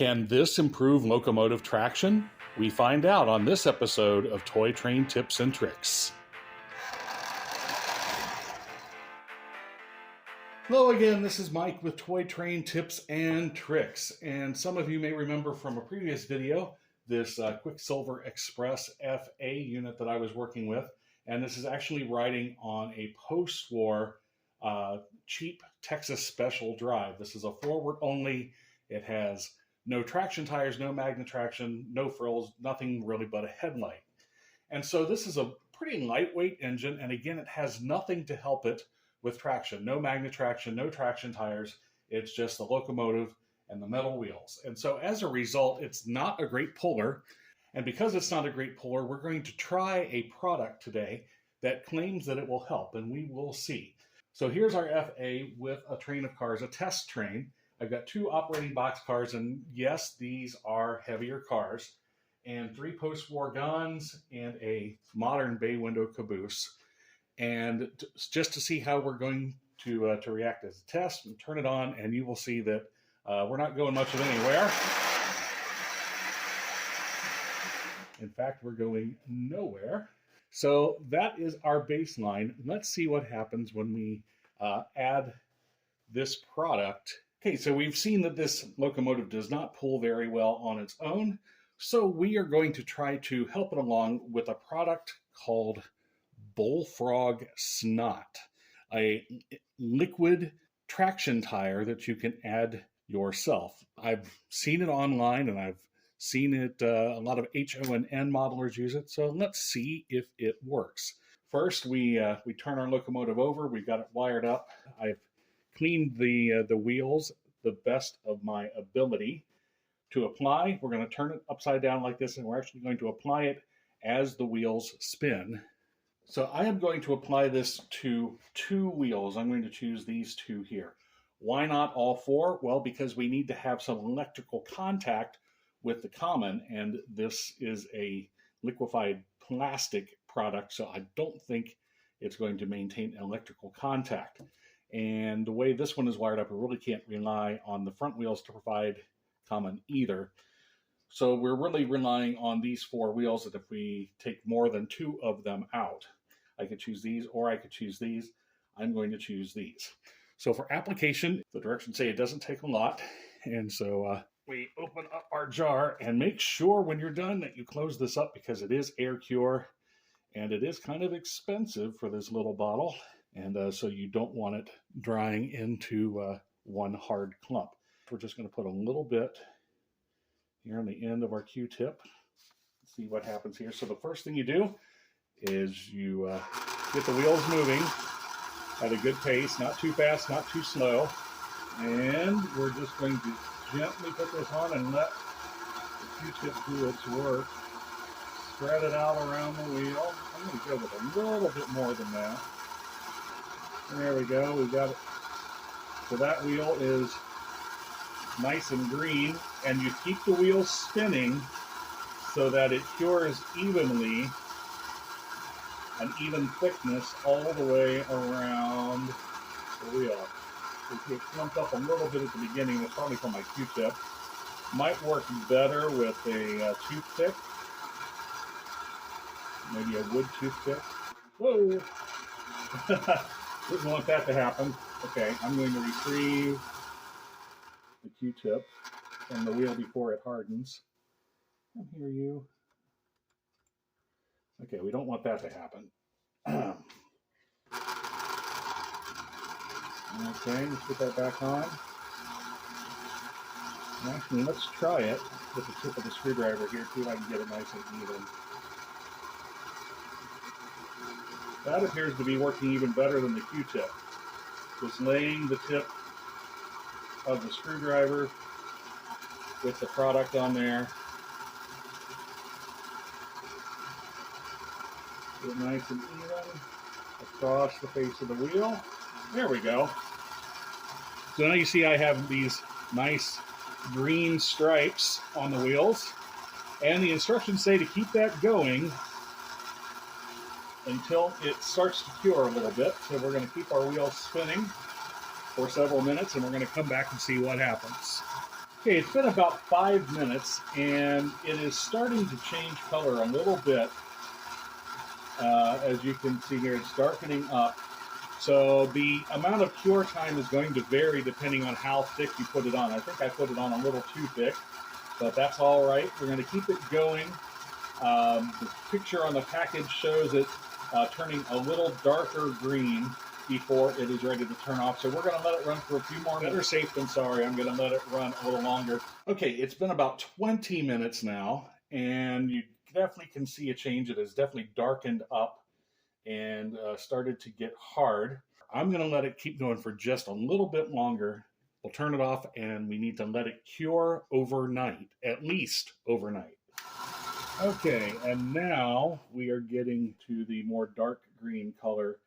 Can this improve locomotive traction? We find out on this episode of Toy Train Tips and Tricks. Hello again, this is Mike with Toy Train Tips and Tricks. And some of you may remember from a previous video, this Quicksilver Express FA unit that I was working with. And this is actually riding on a post-war cheap Texas special drive. This is a forward only. It has no traction tires, no magnet traction, no frills, nothing really but a headlight. And so this is a pretty lightweight engine, and again, it has nothing to help it with traction. No magnet traction, no traction tires. It's just the locomotive and the metal wheels. And so as a result, it's not a great puller. And because it's not a great puller, we're going to try a product today that claims that it will help, and we will see. So here's our FA with a train of cars, a test train. I've got 2 operating box cars, and yes, these are heavier cars, and 3 post-war guns and a modern bay window caboose. And just to see how we're going to react as a test, and turn it on, and you will see that we're not going much of anywhere. In fact, we're going nowhere. So that is our baseline. Let's see what happens when we add this product. Okay, so we've seen that this locomotive does not pull very well on its own. So we are going to try to help it along with a product called Bullfrog Snot, a liquid traction tire that you can add yourself. I've seen it online, and I've seen it, a lot of O and N modelers use it, so let's see if it works. First, we turn our locomotive over. We've got it wired up. I've cleaned the wheels the best of my ability. To apply, we're going to turn it upside down like this, and we're actually going to apply it as the wheels spin. So I am going to apply this to 2 wheels. I'm going to choose these 2 here. Why not all 4? Well, because we need to have some electrical contact with the common, and this is a liquefied plastic product, so I don't think it's going to maintain electrical contact. And the way this one is wired up, we really can't rely on the front wheels to provide common either. So we're really relying on these 4 wheels, that if we take more than 2 of them out, I could choose these or I could choose these. I'm going to choose these. So for application, the directions say it doesn't take a lot. And so we open up our jar, and make sure when you're done that you close this up, because it is air cure and it is kind of expensive for this little bottle. And so you don't want it drying into one hard clump. We're just going to put a little bit here on the end of our Q-tip. See what happens here. So the first thing you do is you get the wheels moving at a good pace, not too fast, not too slow. And we're just going to gently put this on and let the Q-tip do its work. Spread it out around the wheel. I'm going to go with a little bit more than that. There we go. We got it. So that wheel is nice and green, and you keep the wheel spinning so that it cures evenly, an even thickness all the way around the wheel. It clumped up a little bit at the beginning. That's probably from my Q-tip. Might work better with a toothpick, maybe a wood toothpick. Whoa! Didn't want that to happen. Okay, I'm going to retrieve the Q-tip from the wheel before it hardens. Come here, you. Okay, we don't want that to happen. Okay, let's put that back on. Actually, let's try it with the tip of the screwdriver here, see if I can get it nice and even. That appears to be working even better than the Q-tip. Just laying the tip of the screwdriver with the product on there. Get it nice and even across the face of the wheel. There we go. So now you see I have these nice green stripes on the wheels, and the instructions say to keep that going until it starts to cure a little bit. So we're going to keep our wheels spinning for several minutes, and we're going to come back and see what happens. Okay, it's been about 5 minutes and it is starting to change color a little bit. As you can see here, it's darkening up. So the amount of cure time is going to vary depending on how thick you put it on. I think I put it on a little too thick, but that's all right. We're going to keep it going. The picture on the package shows it turning a little darker green before it is ready to turn off. So we're going to let it run for a few more minutes. Better safe than sorry. I'm going to let it run a little longer. Okay, it's been about 20 minutes now, and you definitely can see a change. It has definitely darkened up and started to get hard. I'm going to let it keep going for just a little bit longer. We'll turn it off, and we need to let it cure overnight, at least overnight. Okay, and now we are getting to the more dark green color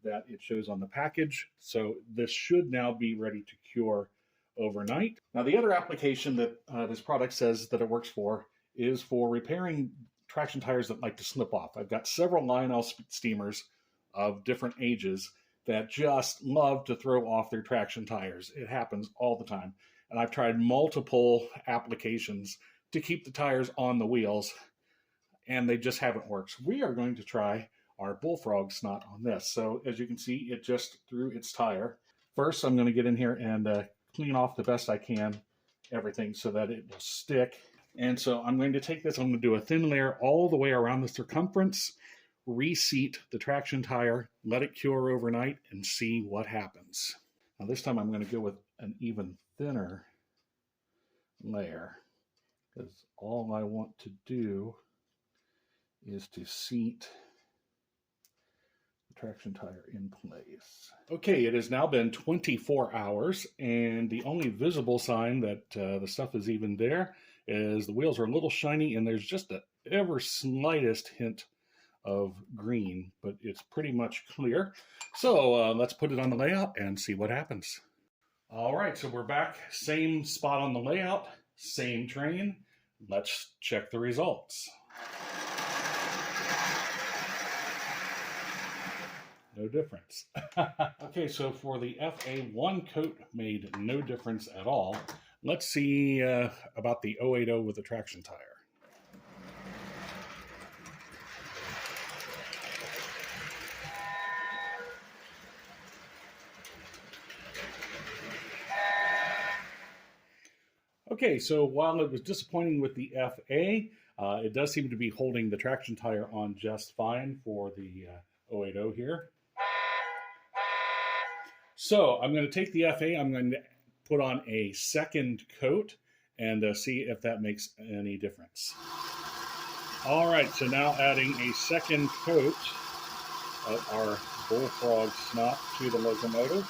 that it shows on the package. So this should now be ready to cure overnight. Now, the other application that this product says that it works for is for repairing traction tires that like to slip off. I've got several Lionel steamers of different ages that just love to throw off their traction tires. It happens all the time. And I've tried multiple applications to keep the tires on the wheels, and they just haven't worked. So we are going to try our Bullfrog Snot on this. So as you can see, it just threw its tire. First, I'm going to get in here and clean off the best I can everything so that it will stick. And so I'm going to take this, I'm going to do a thin layer all the way around the circumference, reseat the traction tire, let it cure overnight, and see what happens. Now this time I'm going to go with an even thinner layer, because all I want to do is to seat the traction tire in place. Okay, it has now been 24 hours, and the only visible sign that the stuff is even there is the wheels are a little shiny, and there's just the ever slightest hint of green, but it's pretty much clear. So let's put it on the layout and see what happens. All right, so we're back. Same spot on the layout, same train. Let's check the results. No difference. Okay, so for the FA, one coat made no difference at all. Let's see about the 080 with the traction tire. Okay, so while it was disappointing with the FA, it does seem to be holding the traction tire on just fine for the 080 here. So I'm going to take the FA, I'm going to put on a second coat and see if that makes any difference. All right, so now adding a second coat of our Bullfrog Snot to the locomotive.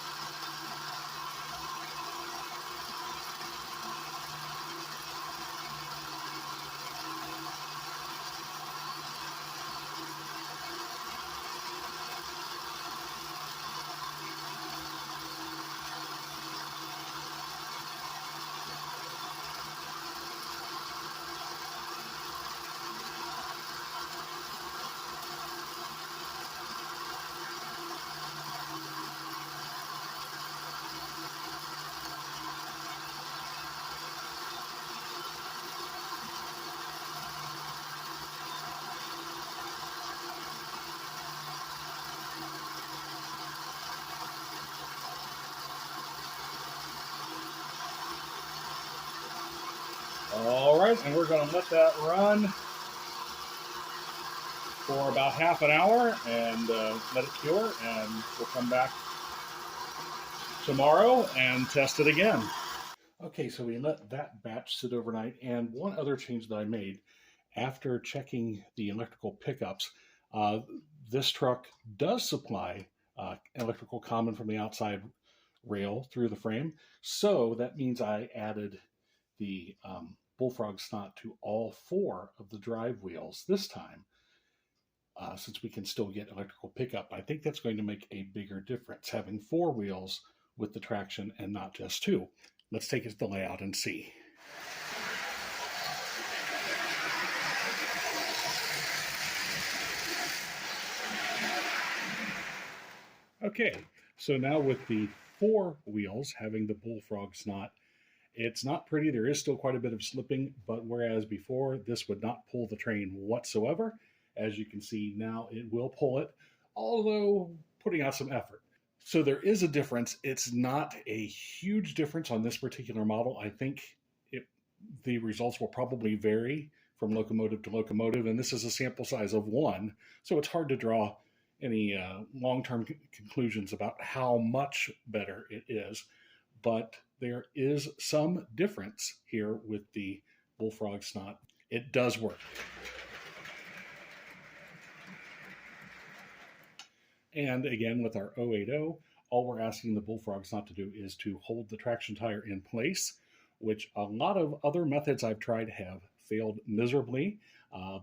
All right, and we're going to let that run for about half an hour and let it cure, and we'll come back tomorrow and test it again. Okay, so we let that batch sit overnight, and one other change that I made after checking the electrical pickups, this truck does supply electrical common from the outside rail through the frame, so that means I added the Bullfrog Snot to all 4 of the drive wheels this time, since we can still get electrical pickup. I think that's going to make a bigger difference, having 4 wheels with the traction and not just 2. Let's take it to the layout and see. Okay, so now with the 4 wheels having the Bullfrog Snot It's not pretty. There is still quite a bit of slipping, but whereas before this would not pull the train whatsoever, as you can see now it will pull it, although putting out some effort. So there is a difference. It's not a huge difference on this particular model. I think the results will probably vary from locomotive to locomotive, and this is a sample size of 1, so it's hard to draw any long-term conclusions about how much better it is, but there is some difference here with the Bullfrog Snot. It does work. And again, with our 080, all we're asking the Bullfrog Snot to do is to hold the traction tire in place, which a lot of other methods I've tried have failed miserably,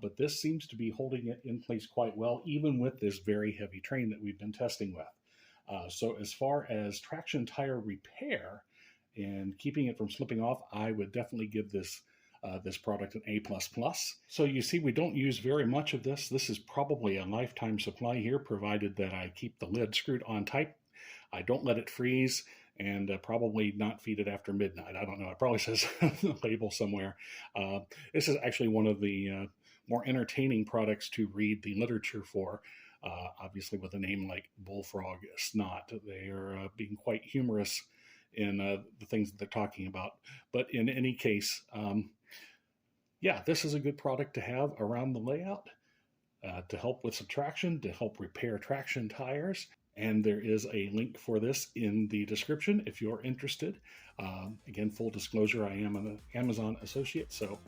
but this seems to be holding it in place quite well, even with this very heavy train that we've been testing with. So as far as traction tire repair and keeping it from slipping off, I would definitely give this this product an A++. So you see, we don't use very much of this. This is probably a lifetime supply here, provided that I keep the lid screwed on tight. I don't let it freeze, and probably not feed it after midnight. I don't know. It probably says on the label somewhere. This is actually one of the more entertaining products to read the literature for. Obviously, with a name like Bullfrog Snot, they are being quite humorous in the things that they're talking about. But in any case, yeah, this is a good product to have around the layout to help with subtraction, to help repair traction tires. And there is a link for this in the description if you're interested. Again, full disclosure, I am an Amazon associate, so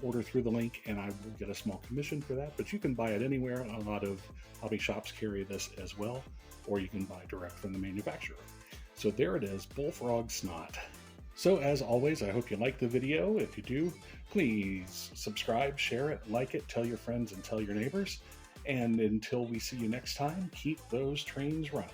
order through the link and I will get a small commission for that. But you can buy it anywhere. A lot of hobby shops carry this as well, or you can buy direct from the manufacturer. So there it is, Bullfrog Snot. So as always, I hope you liked the video. If you do, please subscribe, share it, like it, tell your friends and tell your neighbors. And until we see you next time, keep those trains running.